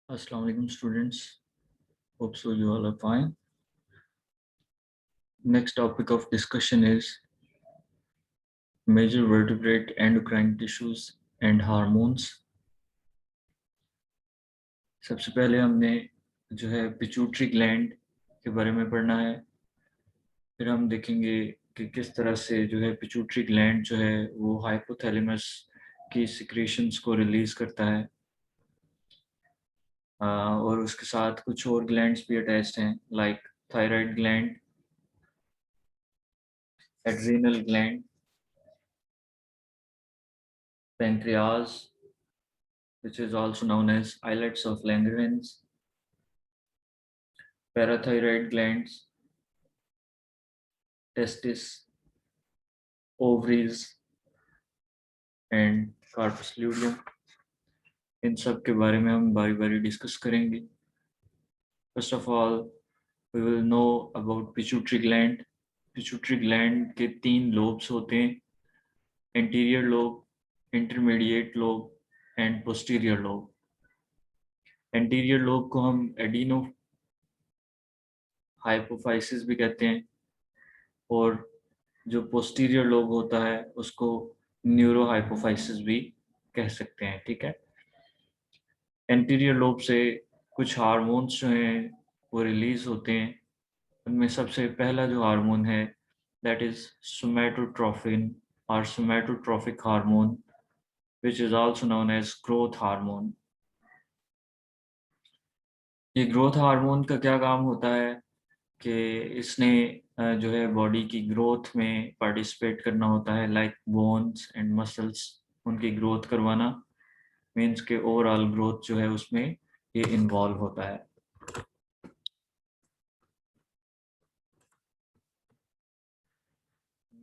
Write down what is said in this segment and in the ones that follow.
Assalamu alaikum students. Hope so you all are fine. Next topic of discussion is major vertebrate endocrine tissues and hormones. सबसे पहले हमने जो है pituitary gland के बारे में पढ़ना है। फिर हम देखेंगे कि किस तरह से जो है पिट्यूटरी ग्लैंड जो है वो हाइपोथैलेमस की सिक्रेशंस को रिलीज करता है। और उसके साथ कुछ और ग्लैंड्स भी अटैच्ड हैं like thyroid gland, adrenal gland, pancreas, which is also known as islets of Langerhans, parathyroid glands, testis, ovaries, and corpus luteum. इन सब के बारे में हम बारी बारी डिस्कस करेंगे। First of all we will know about pituitary gland. Pituitary gland के 3 लोब्स होते हैं, anterior lobe, intermediate lobe and posterior lobe. Anterior lobe को हम एडिनो हाइपोफाइसिस भी कहते हैं और जो पोस्टीरियर लोब होता है उसको न्यूरो हाइपोफाइसिस भी कह सकते हैं। ठीक है, एंटीरियर लोब से कुछ हार्मोन्स जो हैं वो रिलीज होते हैं। उनमें सबसे पहला जो हार्मोन है दैट इज सोमैटोट्रोफिन और somatotrophic hormone which is also known as growth hormone. ये ग्रोथ हार्मोन का क्या काम होता है कि इसने जो है बॉडी की ग्रोथ में पार्टिसिपेट करना होता है, लाइक बोन्स एंड मसल्स, उनकी ग्रोथ करवाना, मीन्स के ओवरऑल ग्रोथ जो है उसमें ये इन्वॉल्व होता है।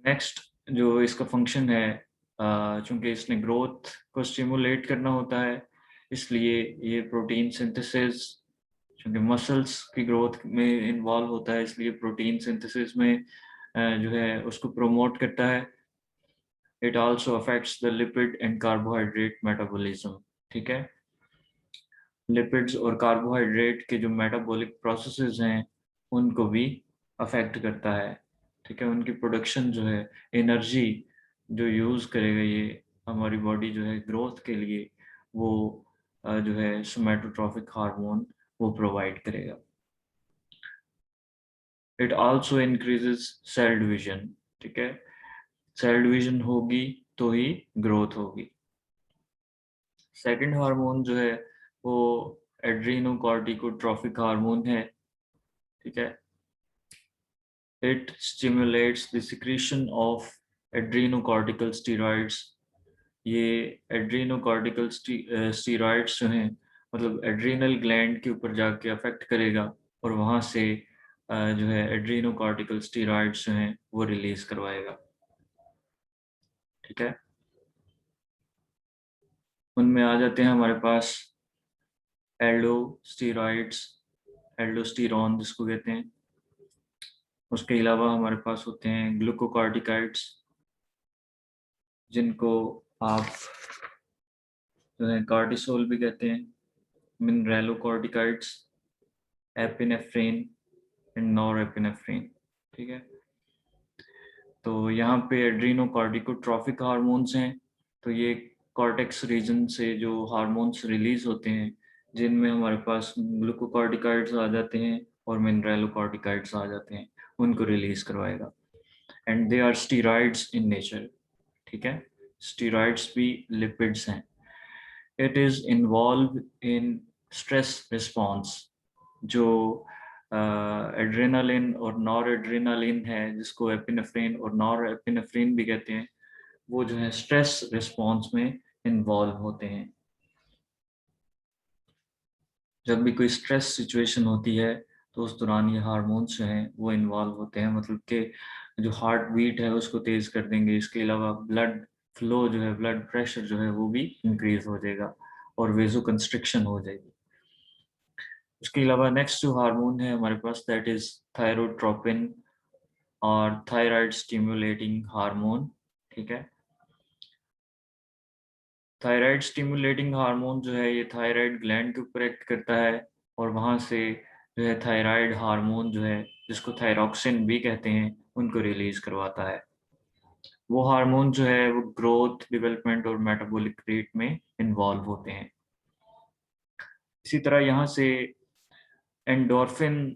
नेक्स्ट जो इसका फंक्शन है, चूंकि इसने ग्रोथ को स्टिमुलेट करना होता है इसलिए ये प्रोटीन सिंथेसिस, चूंकि मसल्स की ग्रोथ में इन्वॉल्व होता है इसलिए प्रोटीन सिंथेसिस में जो है उसको प्रोमोट करता है। It also affects the lipid and carbohydrate metabolism. ठीक है, लिपिड्स और कार्बोहाइड्रेट के जो मेटाबॉलिक प्रोसेसेस हैं उनको भी अफेक्ट करता है। ठीक है, उनकी प्रोडक्शन जो है, एनर्जी जो यूज़ करेगा ये हमारी बॉडी जो है ग्रोथ के लिए, वो जो है सोमैटोट्रोफिक हार्मोन वो प्रोवाइड करेगा। It also increases cell division. ठीक है, सेल डिवीजन होगी तो ही ग्रोथ होगी। सेकंड हार्मोन जो है वो एड्रीनोकॉर्टिकोट्रोफिक हार्मोन है। ठीक है, it stimulates the secretion of adrenocortical steroids। ये एड्रीनोकॉर्टिकल स्टीरॉइड्स जो हैं मतलब एड्रीनल ग्लैंड के ऊपर जाके अफेक्ट करेगा और वहाँ से जो है एड्रीनोकॉर्टिकल स्टीरॉइड्स जो हैं वो रिलीज करवाएगा। ठीक है, उनमें आ जाते हैं हमारे पास एल्डोस्टेरॉइड्स, एल्डोस्टेरॉन जिसको कहते हैं। उसके अलावा हमारे पास होते हैं ग्लूकोकॉर्टिकाइड्स जिनको आप जो है कार्टिसोल भी कहते हैं, मिनरलोकॉर्टिकाइड्स, एपिनेफ्रिन एंड नॉरएपिनेफ्रिन। ठीक है, तो यहाँ पे एड्रीनोकॉर्टिकोट्रोफिक हार्मोन्स हैं, तो ये कॉर्टेक्स रीजन से जो हार्मोन्स रिलीज होते हैं जिनमें हमारे पास ग्लूकोकॉर्टिकाइड्स आ जाते हैं और मिनरलोकॉर्टिकाइड्स आ जाते हैं, उनको रिलीज करवाएगा। And they are steroids in nature. ठीक है, स्टीरॉइड्स भी लिपिड्स हैं। It is involve in stress response. जो एड्रेनालिन और नॉर एड्रेनालिन है जिसको एपिनेफ्रिन और नॉर एपिनेफ्रिन भी कहते हैं, वो जो है स्ट्रेस रिस्पॉन्स में इन्वॉल्व होते हैं। जब भी कोई स्ट्रेस सिचुएशन होती है तो उस दौरान ये हार्मोन्स जो हैं वो इन्वॉल्व होते हैं, मतलब कि जो हार्ट बीट है उसको तेज कर देंगे। इसके अलावा ब्लड फ्लो जो है, ब्लड प्रेशर जो है वो भी इंक्रीज हो जाएगा और वेजो कंस्ट्रिक्शन हो जाएगी। उसके अलावा नेक्स्ट जो हार्मोन है हमारे पास दैट इज थायरोट्रोपिन और थायराइड स्टिमुलेटिंग हार्मोन। ठीक है, थायराइड स्टिमुलेटिंग हार्मोन जो है ये थायराइड ग्लैंड के ऊपर एक्ट करता है और वहाँ से जो है थायराइड हार्मोन जो है जिसको थायरॉक्सिन भी कहते हैं उनको रिलीज करवाता है। वो हार्मोन जो है वो ग्रोथ, डेवलपमेंट और मेटाबॉलिक रेट में इन्वॉल्व होते हैं। इसी तरह यहाँ से एंडोर्फिन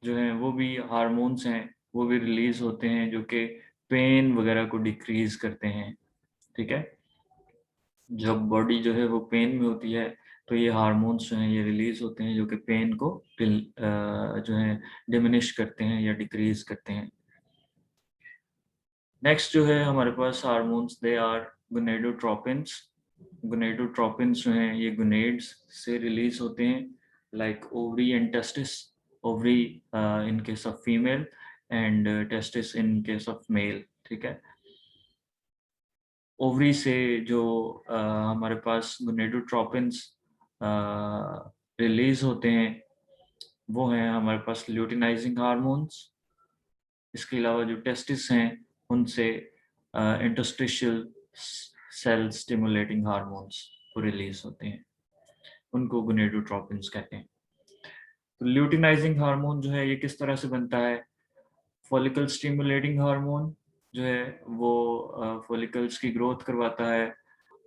जो है वो भी हार्मोन्स हैं, वो भी रिलीज होते हैं जो कि पेन वगैरह को डिक्रीज करते हैं। ठीक है, जब बॉडी जो है वो पेन में होती है तो ये हार्मोन्स जो हैं ये रिलीज होते हैं जो कि पेन को जो है डिमिनिश करते हैं या डिक्रीज करते हैं। नेक्स्ट जो है हमारे पास हार्मोन्स, दे आर गोनेडोट्रोपिन्स। गोनेडोट्रोपिन्स जो हैं ये गोनेड्स से रिलीज होते हैं, like ovary and testis. Ovary in case of female and testis in case of male. ठीक है, ओवरी से जो हमारे पास गोनेडोट्रोपिन्स रिलीज होते हैं वो हैं हमारे पास ल्यूटिनाइजिंग हार्मोन्स। इसके अलावा जो टेस्टिस हैं उनसे इंटरस्टिशियल सेल स्टिमुलेटिंग हार्मोन्स को रिलीज होते हैं, उनको गोनेडोट्रोपिन्स कहते हैं। तो ल्यूटिनाइजिंग हार्मोन जो है ये किस तरह से बनता है? फॉलिकल स्टिमुलेटिंग हार्मोन जो है वो फॉलिकल्स की ग्रोथ करवाता है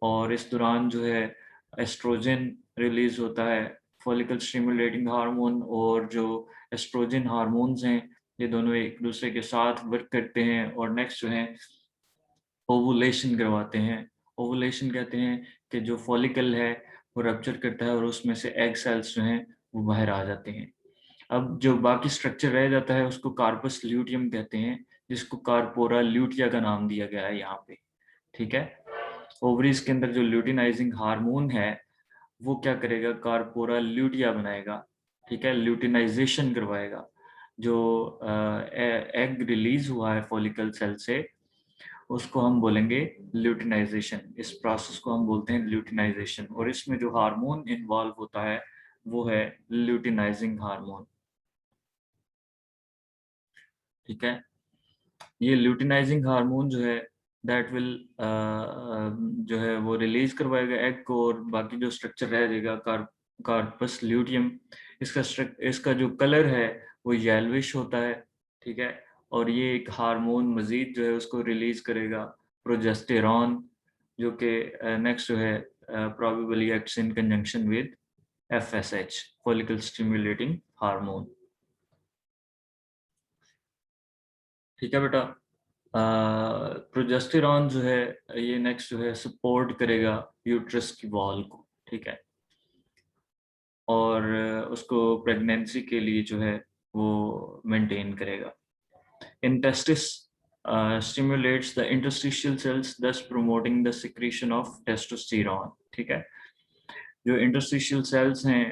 और इस दौरान जो है एस्ट्रोजन रिलीज होता है। फॉलिकल स्टिमुलेटिंग हार्मोन और जो एस्ट्रोजन हार्मोन्स हैं ये दोनों एक दूसरे के साथ वर्क करते हैं और नेक्स्ट जो है ओवुलेशन करवाते हैं। ओवुलेशन कहते हैं कि जो फॉलिकल है वो रप्चर करता है और उसमें से एग सेल्स जो हैं वो बाहर आ जाते हैं। अब जो बाकी स्ट्रक्चर रह जाता है उसको कार्पस ल्यूटियम कहते हैं, जिसको कार्पोरा ल्यूटिया का नाम दिया गया है यहाँ पे। ठीक है, ओवरीज के अंदर जो ल्यूटिनाइजिंग हार्मोन है वो क्या करेगा, कार्पोरा ल्यूटिया बनाएगा। ठीक है, ल्यूटिनाइजेशन करवाएगा। जो एग रिलीज हुआ है फॉलिकल सेल से उसको हम बोलेंगे ल्यूटिनाइजेशन। इस प्रोसेस को हम बोलते हैं ल्यूटिनाइजेशन और इसमें जो हार्मोन इन्वॉल्व होता है वो है ल्यूटिनाइजिंग हार्मोन। ठीक है, ये ल्यूटिनाइजिंग हार्मोन जो है दैट विल जो है वो रिलीज करवाएगा एग को और बाकी जो स्ट्रक्चर रह जाएगा कार्पस ल्यूटियम, इसका जो कलर है वो येलोविश होता है। ठीक है, और ये एक हार्मोन मजीद जो है उसको रिलीज करेगा, प्रोजेस्टेरॉन, जो कि नेक्स्ट जो है probably acts in conjunction with FSH, follicle stimulating hormone. ठीक है बेटा, प्रोजेस्टेरॉन जो है ये नेक्स्ट जो है सपोर्ट करेगा यूट्रस की वॉल को। ठीक है, और उसको प्रेगनेंसी के लिए जो है वो मेंटेन करेगा। इंटेस्टिस stimulates the interstitial cells thus promoting the secretion of testosterone। ठीक है, जो इंटरस्टिशियल सेल्स हैं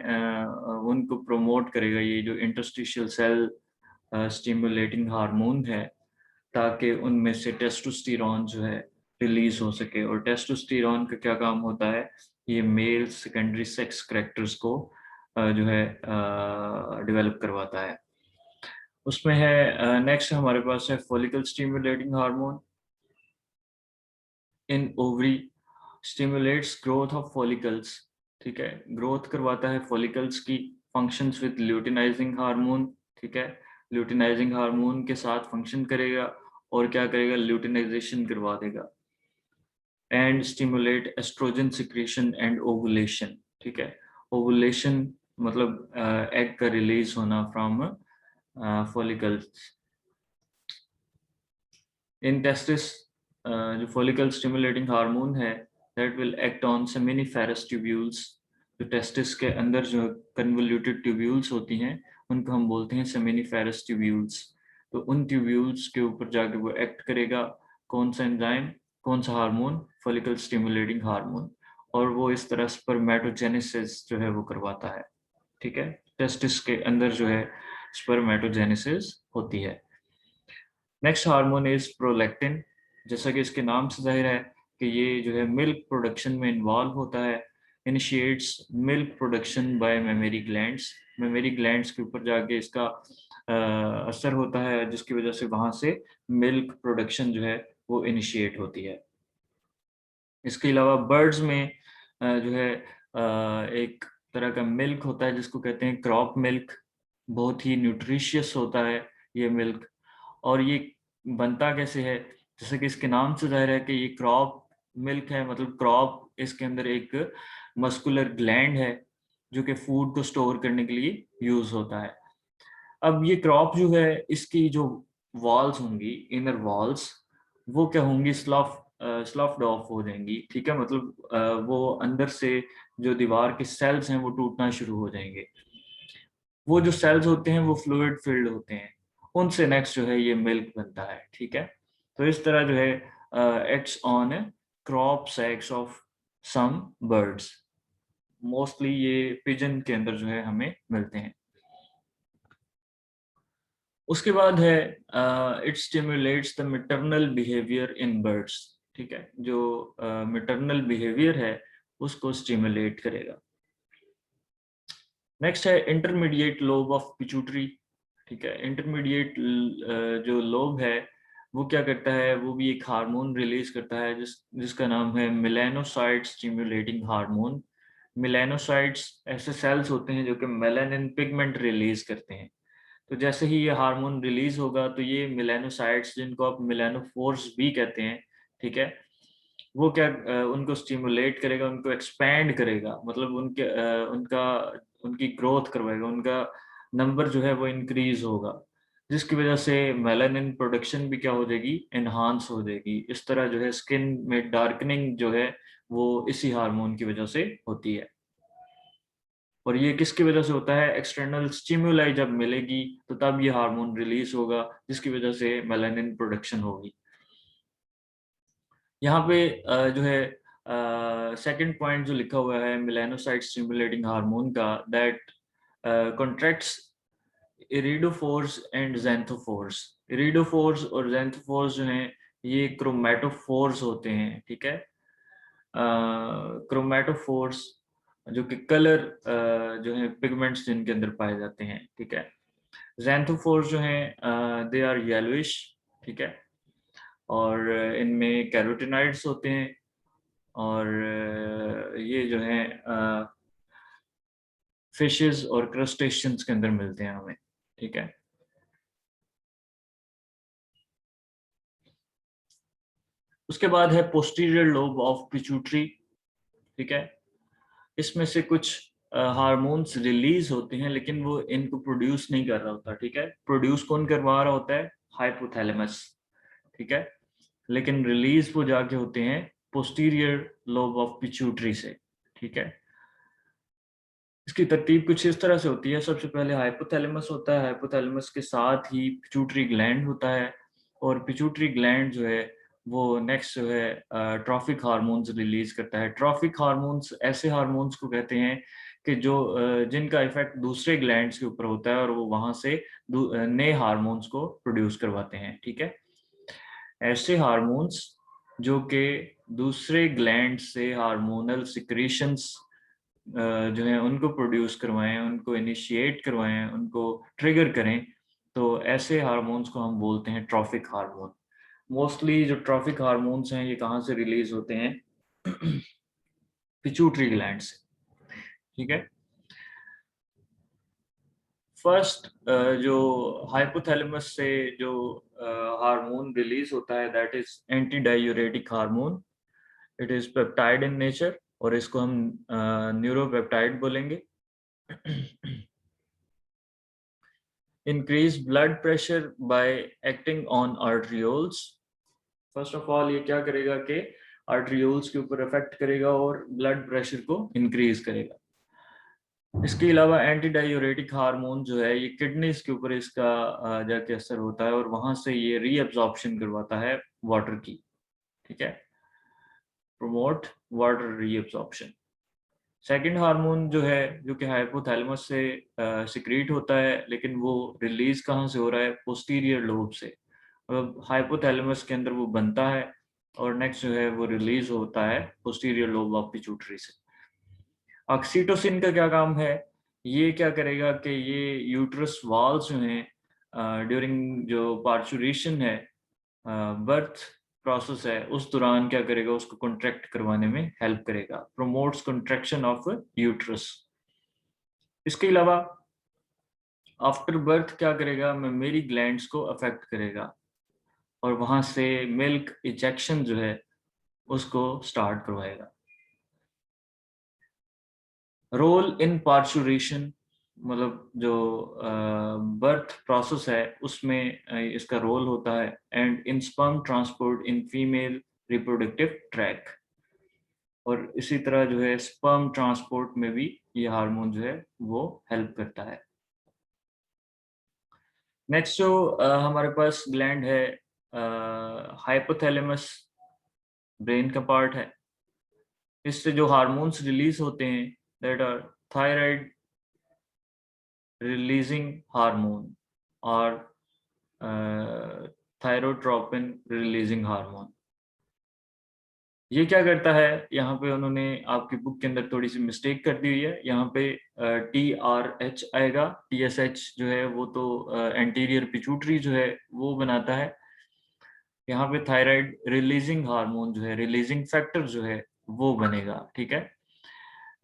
उनको प्रमोट करेगा ये जो इंटरस्टिशियल सेल स्टिमुलेटिंग हार्मोन है, ताकि उनमें से टेस्टोस्टेरॉन जो है रिलीज हो सके। और टेस्टोस्टेरॉन का क्या काम होता है, ये मेल सेकेंडरी सेक्स करेक्टर्स को जो है डेवलप करवाता है। उसमें है नेक्स्ट हमारे पास है follicle stimulating hormone in ovary, stimulates growth of follicles. ठीक है, ग्रोथ करवाता है फॉलिकल्स की, फंक्शंस विद ल्यूटिनाइजिंग हार्मोन। ठीक है, ल्यूटिनाइजिंग हार्मोन के साथ फंक्शन करेगा और क्या करेगा, ल्यूटिनाइजेशन करवा देगा and stimulate estrogen secretion and ovulation. ठीक है, ओवुलेशन मतलब एग का रिलीज होना फ्रॉम फॉलिकल्स। इन टेस्टिस जो फॉलिकल स्टिमुलेटिंग हार्मोन है that will act on seminiferous tubules. जो टेस्टिस के अंदर जो कन्वोल्यूटेड ट्यूब्यूल्स होती हैं उनको हम बोलते हैं सेमिनिफेरस ट्यूब्यूल्स। तो उन ट्यूब्यूल्स के ऊपर जाके वो एक्ट करेगा, कौन सा एंजाइम, कौन सा हार्मोन, फॉलिकल स्टिमुलेटिंग हार्मोन, और वो इस तरह स्पर्मेटोजेनेसिस जो है वो करवाता है। ठीक है, टेस्टिस के अंदर जो है स्पर्मेटोजेनेसिस होती है। Next hormone is prolactin. जैसा कि इसके नाम से जाहिर है कि ये जो है मिल्क प्रोडक्शन में इन्वॉल्व होता है, initiates milk production by mammary glands. Mammary glands के ऊपर जाके इसका असर होता है जिसकी वजह से वहां से मिल्क प्रोडक्शन जो है वो इनिशिएट होती है। इसके अलावा बर्ड्स में जो है एक तरह का मिल्क होता है जिसको कहते हैं क्रॉप मिल्क, बहुत ही न्यूट्रिशियस होता है ये मिल्क। और ये बनता कैसे है, जैसे कि इसके नाम से जाहिर है कि ये क्रॉप मिल्क है, मतलब क्रॉप इसके अंदर एक मस्कुलर ग्लैंड है जो कि फूड को स्टोर करने के लिए यूज होता है। अब ये क्रॉप जो है इसकी जो वॉल्स होंगी, इनर वॉल्स, वो क्या होंगी, स्लफ्ड ऑफ हो जाएंगी, ठीक है, मतलब वो अंदर से जो दीवार के सेल्स हैं वो टूटना शुरू हो जाएंगे। वो जो सेल्स होते हैं वो फ्लूइड फिल्ड होते हैं, उनसे नेक्स्ट जो है ये मिल्क बनता है, ठीक है। तो इस तरह जो है acts on crop sacs of some birds, mostly ये पिजन के अंदर जो है हमें मिलते हैं। उसके बाद है it stimulates the maternal behaviour in birds, ठीक है, जो मैटरनल बिहेवियर है उसको स्टिमुलेट करेगा। नेक्स्ट है इंटरमीडिएट लोब ऑफ पिट्यूटरी, ठीक है। इंटरमीडिएट जो लोब है वो क्या करता है, वो भी एक हार्मोन रिलीज करता है जिसका नाम है मेलानोसाइट स्टिमुलेटिंग हार्मोन। मेलानोसाइट्स ऐसे सेल्स होते हैं जो कि मेलानिन पिगमेंट रिलीज करते हैं। तो जैसे ही ये हार्मोन रिलीज होगा तो ये मेलानोसाइट्स, जिनको आप मेलानोफोर्स भी कहते हैं, ठीक है, वो क्या उनको स्टिमुलेट करेगा, उनको एक्सपैंड करेगा, मतलब उनकी ग्रोथ करवाएगा, उनका नंबर जो है वो इंक्रीज होगा, जिसकी वजह से मेलानिन प्रोडक्शन भी क्या हो जाएगी, एनहांस हो जाएगी। इस तरह जो है स्किन में डार्कनिंग जो है वो इसी हार्मोन की वजह से होती है। और ये किसकी वजह से होता है, एक्सटर्नल स्टिमुलाई जब मिलेगी तो तब ये हार्मोन रिलीज होगा, जिसकी वजह से मेलानिन प्रोडक्शन होगी। यहाँ पे जो है सेकंड पॉइंट जो लिखा हुआ है मेलानोसाइट स्टिमुलेटिंग हार्मोन का, that contracts iridophores and ज़ैंथोफोर्स। Iridophores और ज़ैंथोफोर्स जो हैं ये क्रोमैटोफोर्स होते हैं, ठीक है। क्रोमैटोफोर्स जो कि कलर जो है पिगमेंट्स जिनके अंदर पाए जाते हैं, ठीक है। ज़ैंथोफोर्स जो हैं दे आर येलोइश, ठीक है, और इनमें कैरोटिनॉइड्स होते हैं, और ये जो है फिशेस और क्रस्टेशियंस के अंदर मिलते हैं हमें, ठीक है। उसके बाद है पोस्टीरियर लोब ऑफ पिट्यूटरी, ठीक है। इसमें से कुछ हार्मोन्स रिलीज होते हैं लेकिन वो इनको प्रोड्यूस नहीं कर रहा होता, ठीक है। प्रोड्यूस कौन करवा रहा होता है, हाइपोथैलेमस, ठीक है, लेकिन रिलीज वो जाके होते हैं पोस्टीरियर लोब ऑफ पिट्यूटरी से, ठीक है। इसकी तरतीब कुछ इस तरह से होती है, सबसे पहले हाइपोथैलेमस होता है, हाइपोथैलेमस के साथ ही पिट्यूटरी ग्लैंड होता है, और पिट्यूटरी ग्लैंड जो है वो नेक्स्ट जो है ट्रॉफिक हार्मोन्स रिलीज करता है। ट्रॉफिक हार्मोन्स ऐसे हार्मोन्स को कहते हैं कि जो जिनका इफेक्ट दूसरे ग्लैंड्स के ऊपर होता है और वो वहां से नए हार्मोन्स को प्रोड्यूस करवाते हैं, ठीक है। ऐसे हार्मोन्स जो कि दूसरे ग्लैंड से हार्मोनल सिक्रीशंस जो है उनको प्रोड्यूस करवाएं, उनको इनिशिएट करवाएं, उनको ट्रिगर करें, तो ऐसे हार्मोन्स को हम बोलते हैं ट्रॉफिक हार्मोन। मोस्टली जो ट्रॉफिक हार्मोन्स हैं ये कहाँ से रिलीज होते हैं, पिट्यूटरी ग्लैंड से, ठीक है। फर्स्ट जो हाइपोथैलेमस से जो हार्मोन रिलीज होता है that is anti diuretic hormone. It is peptide in nature और इसको हम न्यूरोपेप्टाइड बोलेंगे। Increase blood pressure by acting on arterioles. First of all ये क्या करेगा कि आर्ट्रियोल्स के ऊपर इफेक्ट करेगा और ब्लड प्रेशर को इंक्रीज करेगा। इसके अलावा एंटी डायूरेटिक हार्मोन जो है ये किडनीज के ऊपर इसका जाके असर होता है और वहां से ये रीअब्जॉर्प्शन करवाता है वाटर की, ठीक है, promote water reabsorption. Second hormone जो है जो कि हाइपोथैलेमस से सिक्रीट होता है, लेकिन वो रिलीज कहाँ से हो रहा है, पोस्टीरियर लोब से। मतलब हाइपोथैलेमस के अंदर वो बनता है और नेक्स्ट जो है वो रिलीज होता है पोस्टीरियर लोब ऑफ पिट्यूटरी से। ऑक्सीटोसिन का क्या काम है, ये क्या करेगा कि ये यूट्रस वॉल्स जो हैं ड्यूरिंग जो पार्चुरेशन है, बर्थ प्रोसेस है उस दौरान क्या करेगा, उसको कॉन्ट्रैक्ट करवाने में हेल्प करेगा, प्रोमोट्स कॉन्ट्रैक्शन ऑफ यूट्रस। इसके अलावा आफ्टर बर्थ क्या करेगा, मेमोरी ग्लैंड्स को अफेक्ट करेगा और वहां से मिल्क इजेक्शन जो है उसको स्टार्ट करवाएगा। रोल इन पार्चुरेशन, मतलब जो बर्थ प्रोसेस है उसमें इसका रोल होता है, and in sperm transport in female reproductive tract, और इसी तरह जो है स्पर्म ट्रांसपोर्ट में भी ये हार्मोन जो है वो हेल्प करता है। नेक्स्ट जो हमारे पास ग्लैंड है हाइपोथैलेमस, ब्रेन का पार्ट है। इससे जो हार्मोन्स रिलीज होते हैं that are thyroid releasing hormone और थायरोट्रोपिन रिलीजिंग हार्मोन। ये क्या करता है, यहाँ पे उन्होंने आपकी बुक के अंदर थोड़ी सी मिस्टेक कर दी हुई है, यहाँ पे TRH आएगा, TSH जो है वो तो एंटीरियर पिट्यूटरी जो है वो बनाता है। यहाँ पे थायराइड रिलीजिंग हार्मोन जो है, रिलीजिंग फैक्टर जो है वो बनेगा, ठीक है।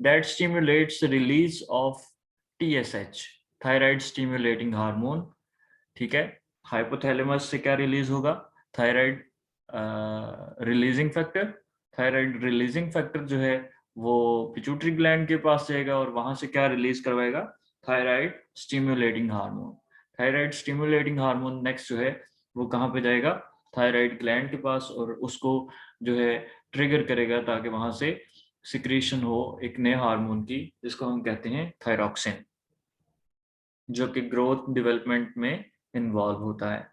That stimulates release of TSH, thyroid stimulating hormone, ठीक है। हाइपोथैलेमस से क्या रिलीज होगा, thyroid releasing factor. Thyroid releasing factor जो है वो पिट्यूटरी ग्लैंड के पास जाएगा और वहां से क्या रिलीज करवाएगा, thyroid stimulating hormone. Thyroid stimulating hormone next जो है वो कहाँ पे जाएगा, थायराइड ग्लैंड के पास, और उसको जो है ट्रिगर करेगा ताकि वहां से सिक्रीशन हो एक नए हार्मोन की, जिसको हम कहते हैं थायरॉक्सिन, जो कि ग्रोथ डेवलपमेंट में इन्वॉल्व होता है।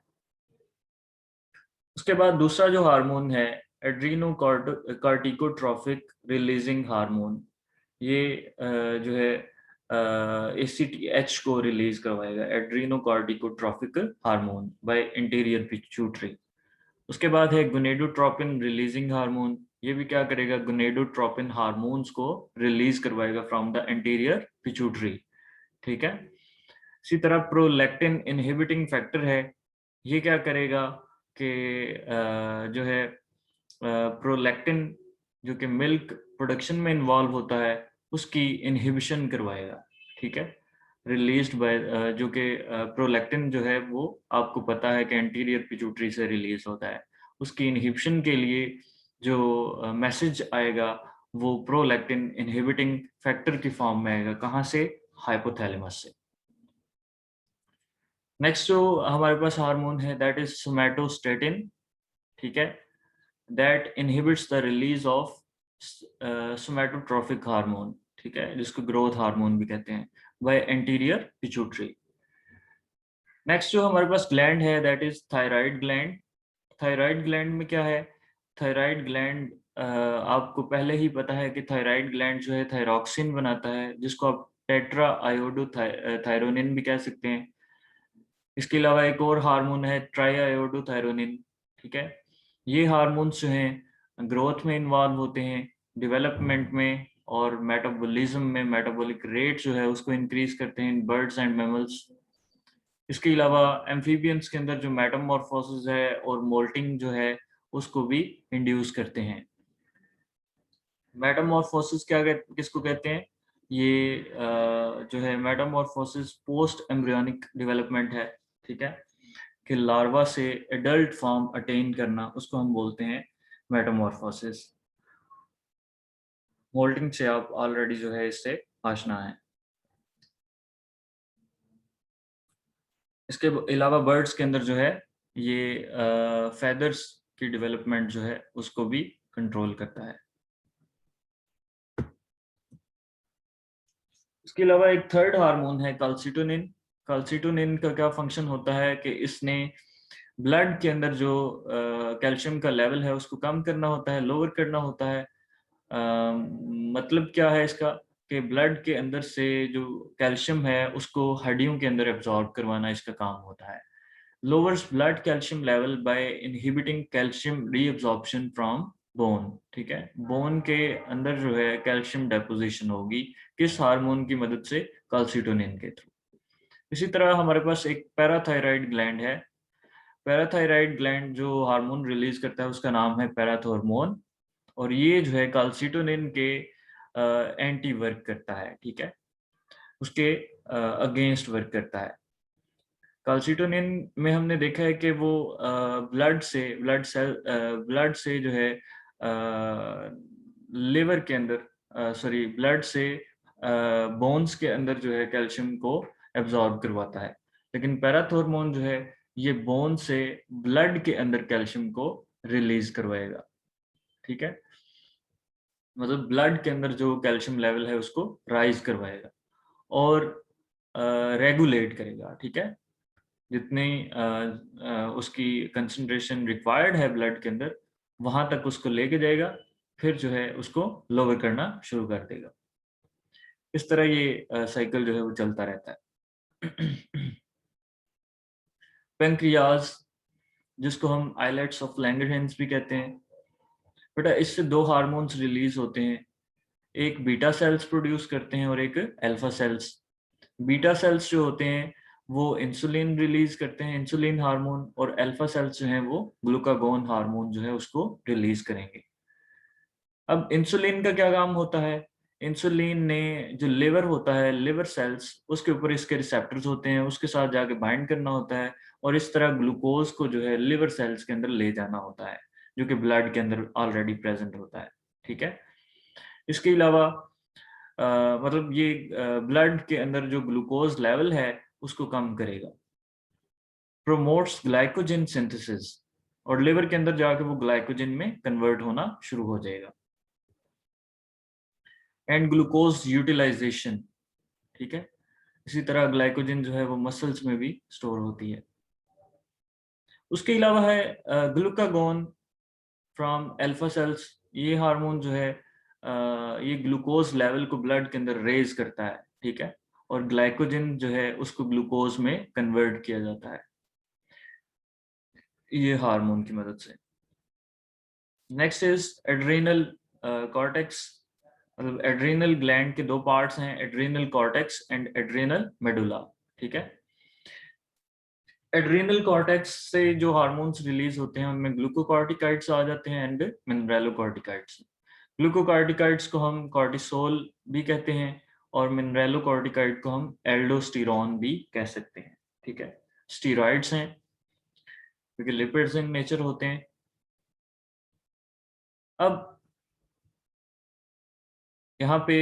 उसके बाद दूसरा जो हार्मोन है एड्रीनो कार्टिकोट्रोफिक रिलीजिंग हार्मोन, ये जो है ACTH को रिलीज करवाएगा, adrenocorticotrophic hormone by anterior pituitary. उसके बाद है गोनेडोट्रोपिन रिलीजिंग हार्मोन, ये भी क्या करेगा, गोनेडोट्रोपिन हार्मोन्स को रिलीज करवाएगा फ्रॉम द इंटीरियर पिट्यूटरी, ठीक है। इसी तरह प्रोलैक्टिन इनहिबिटिंग फैक्टर है, ये क्या करेगा कि जो है प्रोलैक्टिन जो कि मिल्क प्रोडक्शन में इन्वॉल्व होता है उसकी इनहिबिशन करवाएगा, ठीक है। रिलीज्ड बाय जो कि प्रोलैक्टिन जो है वो आपको पता है कि एंटीरियर पिट्यूटरी से रिलीज होता है, उसकी इनहिबिशन के लिए जो मैसेज आएगा वो प्रोलैक्टिन इनहिबिटिंग फैक्टर की फॉर्म में आएगा, कहाँ से, हाइपोथैलेमस से। नेक्स्ट जो हमारे पास हार्मोन है दैट इज सोमैटोस्टेटिन, ठीक है। That inhibits the release of somatotrophic hormone, ठीक है, जिसको ग्रोथ हार्मोन भी कहते हैं, बाय एंटीरियर पिट्यूटरी। नेक्स्ट जो हमारे पास ग्लैंड है that is thyroid gland. Thyroid gland में क्या है, थायराइड ग्लैंड आपको पहले ही पता है कि थायराइड ग्लैंड जो है थायरॉक्सिन बनाता है, जिसको आप टेट्रा आयोडो थायरोनिन भी कह सकते हैं। इसके अलावा एक और हार्मोन है ट्राईआयोडोथायरोनिन, ठीक है। ये हार्मोन्स जो हैं ग्रोथ में इन्वॉल्व होते हैं, डेवलपमेंट में और मेटाबॉलिज्म में, मेटाबॉलिक रेट जो है उसको इंक्रीज करते हैं इन बर्ड्स एंड मैमल्स। इसके अलावा एम्फीबियंस के अंदर जो मेटामॉर्फोसिस है और मोल्टिंग जो है उसको भी इंड्यूस करते हैं। मेटामॉर्फोसिस किसको कहते हैं, ये जो है मेटामॉर्फोसिस पोस्ट एम्ब्रियोनिक डेवलपमेंट है, ठीक है, कि लार्वा से एडल्ट फॉर्म अटेन करना, उसको हम बोलते हैं मेटामॉर्फोसिस। मोल्टिंग से आप ऑलरेडी जो है इससे आशना है। इसके अलावा बर्ड्स के अंदर जो है ये फेदर्स की डेवलपमेंट जो है उसको भी कंट्रोल करता है। इसके अलावा एक थर्ड हार्मोन है कैल्सिटोनिन। कैल्सिटोनिन का क्या फंक्शन होता है कि इसने ब्लड के अंदर जो कैल्शियम का लेवल है उसको कम करना होता है, लोअर करना होता है। मतलब क्या है इसका, कि ब्लड के अंदर से जो कैल्शियम है उसको हड्डियों के अंदर एब्जॉर्ब करवाना इसका काम होता है। Lowers blood calcium level by inhibiting calcium reabsorption from bone, ठीक है। बोन के अंदर जो है कैल्शियम डेपोजिशन होगी किस हार्मोन की मदद से, कैल्सिटोनिन के थ्रू। इसी तरह हमारे पास एक पैराथायराइड ग्लैंड है। पैराथायराइड ग्लैंड जो हार्मोन रिलीज करता है उसका नाम है पैराथॉर्मोन, और ये जो है कैल्सिटोनिन के एंटी वर्क करता है, ठीक है, उसके अगेंस्ट वर्क करता है। कैल्सिटोनिन में हमने देखा है कि वो ब्लड से जो है लिवर के अंदर ब्लड से बोन्स के अंदर जो है कैल्शियम को एब्जॉर्ब करवाता है, लेकिन पैराथॉर्मोन जो है ये बोन से ब्लड के अंदर कैल्शियम को रिलीज करवाएगा, ठीक है, मतलब ब्लड के अंदर जो कैल्शियम लेवल है उसको राइज करवाएगा और रेगुलेट करेगा, ठीक है, जितनी उसकी कंसंट्रेशन रिक्वायर्ड है ब्लड के अंदर वहां तक उसको लेके जाएगा, फिर जो है उसको लोअर करना शुरू कर देगा। इस तरह ये साइकिल जो है वो चलता रहता है। पेंक्रियाज, जिसको हम आइलेट्स ऑफ लैंगरहैंस भी कहते हैं, बेटा इससे दो हार्मोन्स रिलीज होते हैं, एक बीटा सेल्स प्रोड्यूस करते हैं और एक अल्फा सेल्स। बीटा सेल्स जो होते हैं वो इंसुलिन रिलीज करते हैं, इंसुलिन हार्मोन, और अल्फा सेल्स जो हैं वो ग्लूकागोन हार्मोन जो है उसको रिलीज करेंगे। अब इंसुलिन का क्या काम होता है? इंसुलिन ने जो लिवर होता है, लिवर सेल्स, उसके ऊपर इसके रिसेप्टर्स होते हैं, उसके साथ जाके बाइंड करना होता है और इस तरह ग्लूकोज को जो है लिवर सेल्स के अंदर ले जाना होता है, जो कि ब्लड के अंदर ऑलरेडी प्रेजेंट होता है, ठीक है। इसके अलावा मतलब ये ब्लड के अंदर जो ग्लूकोज लेवल है उसको कम करेगा, प्रोमोट्स ग्लाइकोजन सिंथेसिस, और लिवर के अंदर जाके वो ग्लाइकोजन में कन्वर्ट होना शुरू हो जाएगा, एंड ग्लूकोज यूटिलाइजेशन, ठीक है। इसी तरह ग्लाइकोजन जो है वो मसल्स में भी स्टोर होती है। उसके अलावा है ग्लूकागोन फ्रॉम अल्फा सेल्स। ये हार्मोन जो है ये ग्लूकोज लेवल को ब्लड के अंदर रेज करता है, ठीक है, और ग्लाइकोजन जो है उसको ग्लूकोज में कन्वर्ट किया जाता है ये हार्मोन की मदद से। Next is adrenal cortex. मतलब एड्रेनल ग्लैंड के दो पार्ट्स हैं, adrenal cortex and adrenal medulla, ठीक है। एड्रेनल कॉर्टेक्स से जो हार्मोन्स रिलीज होते हैं उनमें ग्लूकोकॉर्टिकाइड्स आ जाते हैं एंड मिनरेलोकॉर्टिकाइड्स। ग्लूकोकॉर्टिकाइड्स को हम कॉर्टिसोल भी कहते हैं और मिनरेलोकॉर्टिकाइड को हम एल्डोस्टेरॉन भी कह सकते हैं, ठीक है। स्टीरॉइड्स हैं क्योंकि लिपिड्स इन नेचर होते हैं। अब यहाँ पे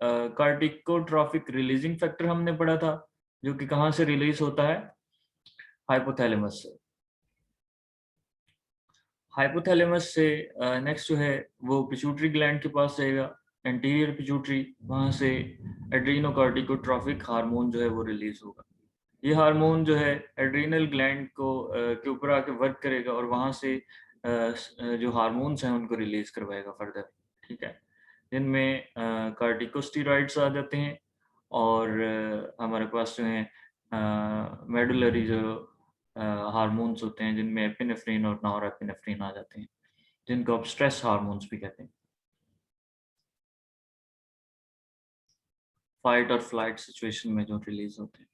कार्टिकोट्रॉफिक रिलीजिंग फैक्टर हमने पढ़ा था, जो कि कहाँ से रिलीज होता है? हाइपोथैलेमस से। हाइपोथैलेमस से नेक्स्ट जो है वो पिट्यूटरी ग्लैंड के पास जाएगा, एंटीरियर पिट्यूटरी, वहां से एड्रीनोकार्टिकोट्रॉफिक हार्मोन जो है वो रिलीज होगा। ये हार्मोन जो है एड्रीनल ग्लैंड को के ऊपर आके वर्क करेगा और वहां से जो हार्मोन्स हैं उनको रिलीज करवाएगा फर्दर, ठीक है, जिनमें कार्टिकोस्टेरॉइड्स आ जाते हैं और हमारे पास जो है मेडुलरी जो हार्मोन्स होते हैं जिनमें एपिनेफ्रिन और नॉरएपिनेफ्रिन आ जाते हैं, जिनको आप स्ट्रेस हार्मोन्स भी कहते हैं। फाइट और फ्लाइट सिचुएशन में जो रिलीज होते हैं।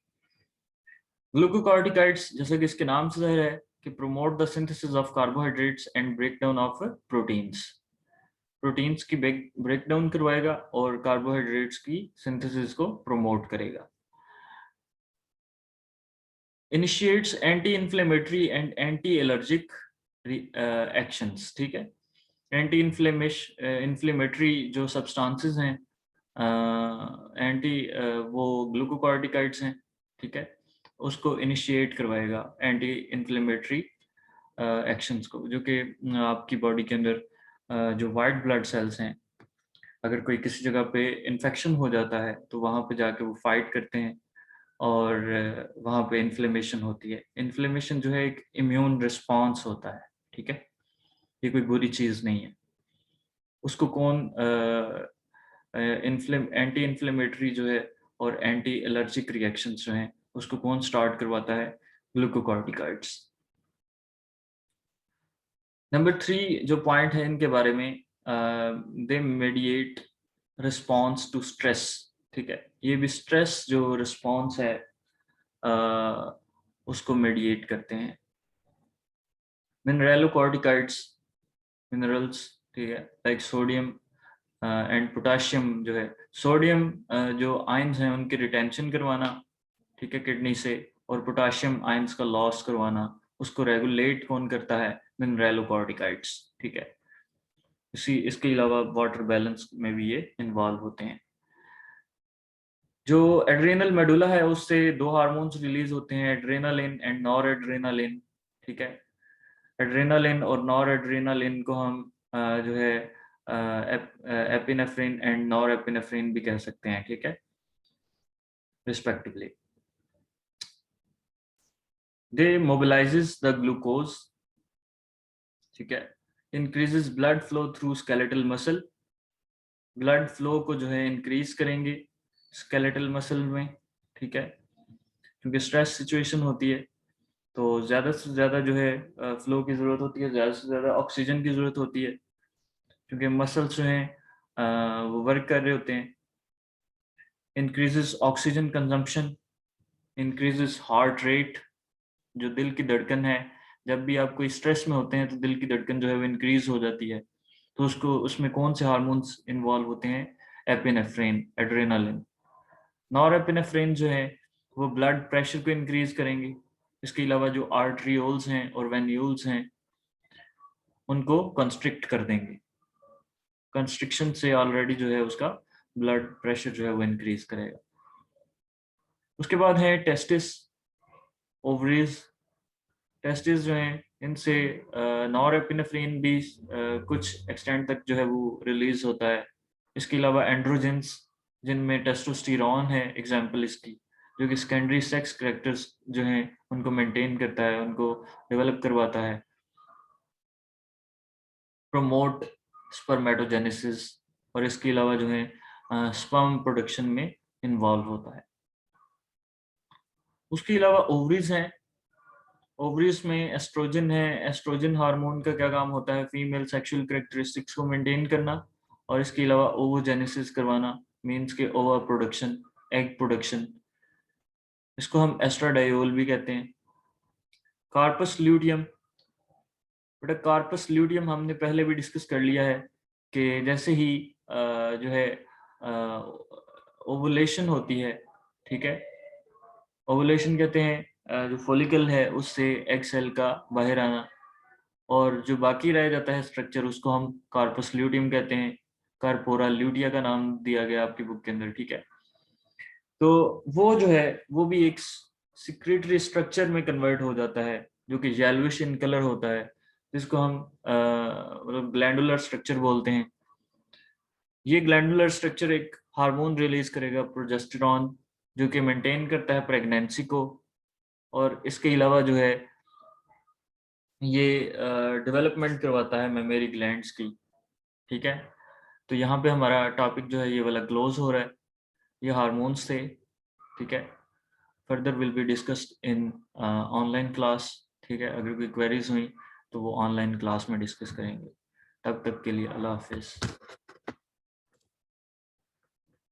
ग्लूकोकॉर्टिकाइड्स, जैसे कि इसके नाम से जाहिर है, कि promote the synthesis of carbohydrates and breakdown of proteins. Proteins की ब्रेकडाउन करवाएगा और कार्बोहाइड्रेट्स की सिंथेसिस को प्रमोट करेगा। Initiates anti inflammatory and anti allergic actions, ठीक है। एंटी इन्फ्लेमेटरी जो सब्सटेंसेस हैं एंटी वो ग्लूकोकॉर्टिकाइड्स हैं, ठीक है, उसको इनिशिएट करवाएगा एंटी इन्फ्लेमेटरी एक्शंस को, जो कि आपकी बॉडी के अंदर जो वाइट ब्लड सेल्स हैं, अगर कोई किसी जगह पे इन्फेक्शन हो जाता है तो वहां पे जाके वो फाइट करते हैं और वहां पे इन्फ्लेमेशन होती है। इन्फ्लेमेशन जो है एक इम्यून रिस्पॉन्स होता है, ठीक है, ये कोई बुरी चीज नहीं है। उसको कौन एंटी इन्फ्लेमेटरी जो है और एंटी एलर्जिक रिएक्शंस जो हैं उसको कौन स्टार्ट करवाता है? ग्लूकोकॉर्टिकॉइड्स। नंबर 3 जो पॉइंट है इनके बारे में, दे मेडिएट रिस्पॉन्स टू स्ट्रेस, ठीक है, ये भी स्ट्रेस जो रिस्पॉन्स है उसको मेडिएट करते हैं। मिनरलोकॉर्टिकॉइड्स, मिनरल्स, ठीक है, लाइक सोडियम एंड पोटाशियम जो है, सोडियम जो आयंस हैं उनकी रिटेंशन करवाना, ठीक है, किडनी से, और पोटाशियम आयंस का लॉस करवाना, उसको रेगुलेट कौन करता है? मिनरलोकॉर्टिकॉइड्स, ठीक है। इसके अलावा वाटर बैलेंस में भी ये इन्वॉल्व होते हैं। जो एड्रेनल मेडुला है उससे दो हार्मोन्स रिलीज होते हैं, एड्रेनालिन एंड नॉर एड्रेनालिन, ठीक है। एड्रेनालिन और नॉर एड्रेनालिन को हम जो है एपिनेफ्रिन एंड नॉर एपिनेफ्रिन भी कह सकते हैं, ठीक है, रिस्पेक्टिवली। दे मोबिलाइजेस द ग्लूकोज, ठीक है, increases blood flow through skeletal muscle, blood flow को जो है इंक्रीज करेंगे स्केलेटल मसल में, ठीक है, क्योंकि स्ट्रेस सिचुएशन होती है तो ज़्यादा से ज़्यादा जो है फ्लो की ज़रूरत होती है, ज़्यादा से ज़्यादा ऑक्सीजन की ज़रूरत होती है, क्योंकि मसल्स जो हैं वो वर्क कर रहे होते हैं। Increases oxygen consumption, increases heart rate, जो दिल की धड़कन है, जब भी आप कोई स्ट्रेस में होते हैं तो दिल की धड़कन जो है वो इंक्रीज हो जाती है, तो उसमें कौन से हार्मोन्स इन्वॉल्व होते हैं? Epinephrine, adrenaline. नॉर एपिनेफ्रिन जो है वो ब्लड प्रेशर को इंक्रीज करेंगे। इसके अलावा जो आर्ट्रियोल्स हैं और वेन्यूल्स हैं उनको कंस्ट्रिक्ट कर देंगे। कंस्ट्रिक्शन से ऑलरेडी जो है उसका ब्लड प्रेशर जो है वो इंक्रीज करेगा। उसके बाद है टेस्टिस, ओवरीज। टेस्टिस जो है इनसे नॉर एपिनेफ्रिन भी कुछ एक्सटेंट तक जो है वो रिलीज होता है। इसके अलावा एंड्रोजेंस जिनमें टेस्टोस्टेरोन है एग्जाम्पल इसकी, जो कि सेकेंडरी सेक्स कैरेक्टर्स जो हैं उनको मेंटेन करता है, उनको डेवलप करवाता है, प्रमोट स्पर्मेटोजेनेसिस, और इसके अलावा जो है स्पर्म प्रोडक्शन में इन्वॉल्व होता है। उसके अलावा ओवरीज हैं, ओवरीज में एस्ट्रोजन है। एस्ट्रोजन हार्मोन का क्या काम होता है? फीमेल सेक्सुअल कैरेक्टरिस्टिक्स को मेंटेन करना, और इसके अलावा ओवोजेनेसिस करवाना, मींस के ओवर प्रोडक्शन, एग प्रोडक्शन। इसको हम एस्ट्राडायोल भी कहते हैं। कार्पस ल्यूटियम, बेटा कार्पस ल्यूटियम हमने पहले भी डिस्कस कर लिया है कि जैसे ही जो है ओवुलेशन होती है, ठीक है, ओवुलेशन कहते हैं जो फॉलिकल है उससे एग सेल का बाहर आना, और जो बाकी रह जाता है स्ट्रक्चर उसको हम कार्पस ल्यूटियम कहते हैं। कार्पोरा ल्यूटिया का नाम दिया गया आपकी बुक के अंदर, ठीक है। तो वो जो है वो भी एक सिक्रेटरी स्ट्रक्चर में कन्वर्ट हो जाता है जो कि येलोइश इन कलर होता है, जिसको हम मतलब ग्लैंडुलर स्ट्रक्चर बोलते हैं। ये ग्लैंडुलर स्ट्रक्चर एक हार्मोन रिलीज करेगा, प्रोजेस्टेरॉन, जो कि मेंटेन करता है प्रेगनेंसी को, और इसके अलावा जो है ये डेवलपमेंट करवाता है मेमोरी ग्लैंड्स की, ठीक है। तो यहाँ पे हमारा टॉपिक जो है ये वाला क्लोज हो रहा है, ये हार्मोन्स थे, ठीक है। Further will be discussed in online class, ठीक है। अगर कोई क्वेरीज हुई तो वो ऑनलाइन क्लास में डिस्कस करेंगे। तब तक के लिए अल्लाह हाफिज़।